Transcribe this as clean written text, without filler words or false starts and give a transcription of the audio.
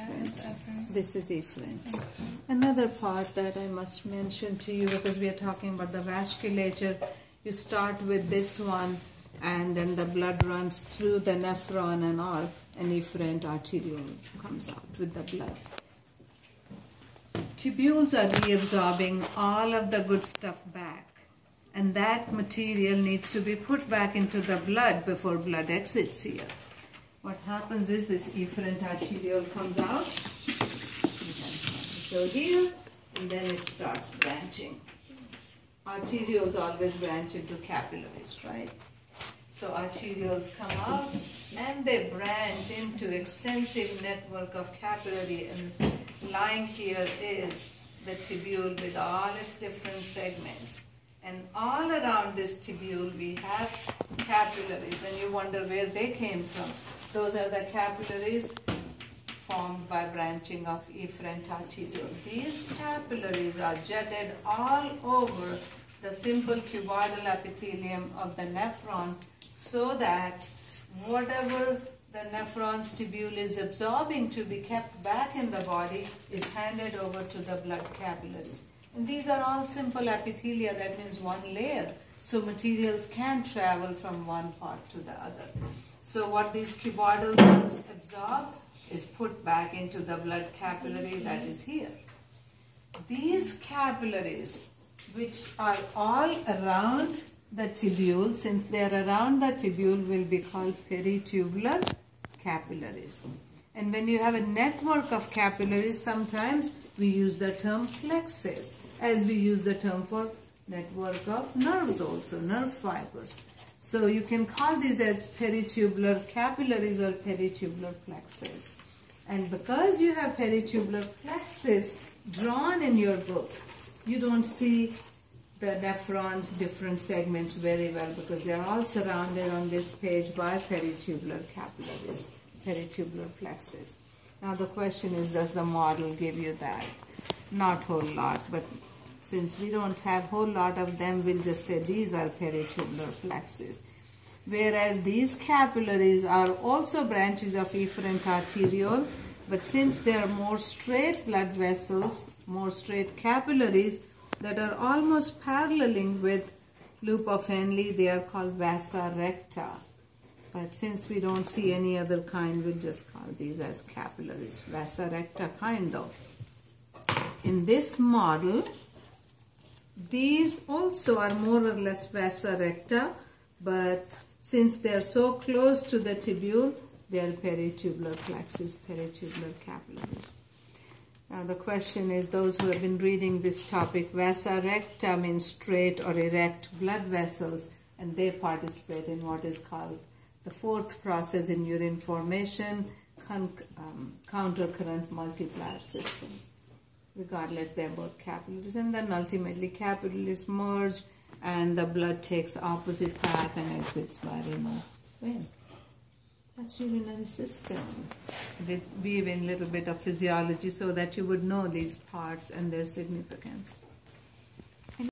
efferent. This is efferent. Another part that I must mention to you, because we are talking about the vasculature, you start with this one and then the blood runs through the nephron and all, and efferent arteriole comes out with the blood. Tubules are reabsorbing all of the good stuff back, and that material needs to be put back into the blood before blood exits here. What happens is this efferent arteriole comes out, so here, and then it starts branching. Arterioles always branch into capillaries, right? So arterioles come out and they branch into extensive network of capillary, and lying here is the tubule with all its different segments. And all around this tubule we have capillaries, and you wonder where they came from. Those are the capillaries formed by branching of efferent arteriole. These capillaries are jutted all over the simple cuboidal epithelium of the nephron, so that whatever the nephron's tubule is absorbing to be kept back in the body is handed over to the blood capillaries. And these are all simple epithelia, that means one layer. So materials can travel from one part to the other. So what these cuboidal cells absorb is put back into the blood capillary that is here. These capillaries, which are all around the tubule, since they are around the tubule, will be called peritubular capillaries. And when you have a network of capillaries, sometimes we use the term plexus, as we use the term for network of nerves also, nerve fibers. So you can call these as peritubular capillaries or peritubular plexus. And because you have peritubular plexus drawn in your book, you don't see the nephron's different segments very well, because they are all surrounded on this page by peritubular capillaries, peritubular plexus. Now the question is, does the model give you that? Not a whole lot, but since we don't have a whole lot of them, we'll just say these are peritubular plexus. Whereas these capillaries are also branches of efferent arteriole, but since they are more straight blood vessels, more straight capillaries that are almost paralleling with loop of Henle, they are called vasa recta. But since we don't see any other kind, we'll just call these as capillaries, vasa recta kind though. In this model, these also are more or less vasa recta, but since they are so close to the tubule, they are peritubular plexus, peritubular capillaries. Now the question is, those who have been reading this topic, vasa recta means straight or erect blood vessels, and they participate in what is called the fourth process in urine formation, countercurrent multiplier system. Regardless, they are both capillaries, and then ultimately capillaries merge and the blood takes opposite path and exits by remote vein. That's urinary system. They weave in a little bit of physiology so that you would know these parts and their significance.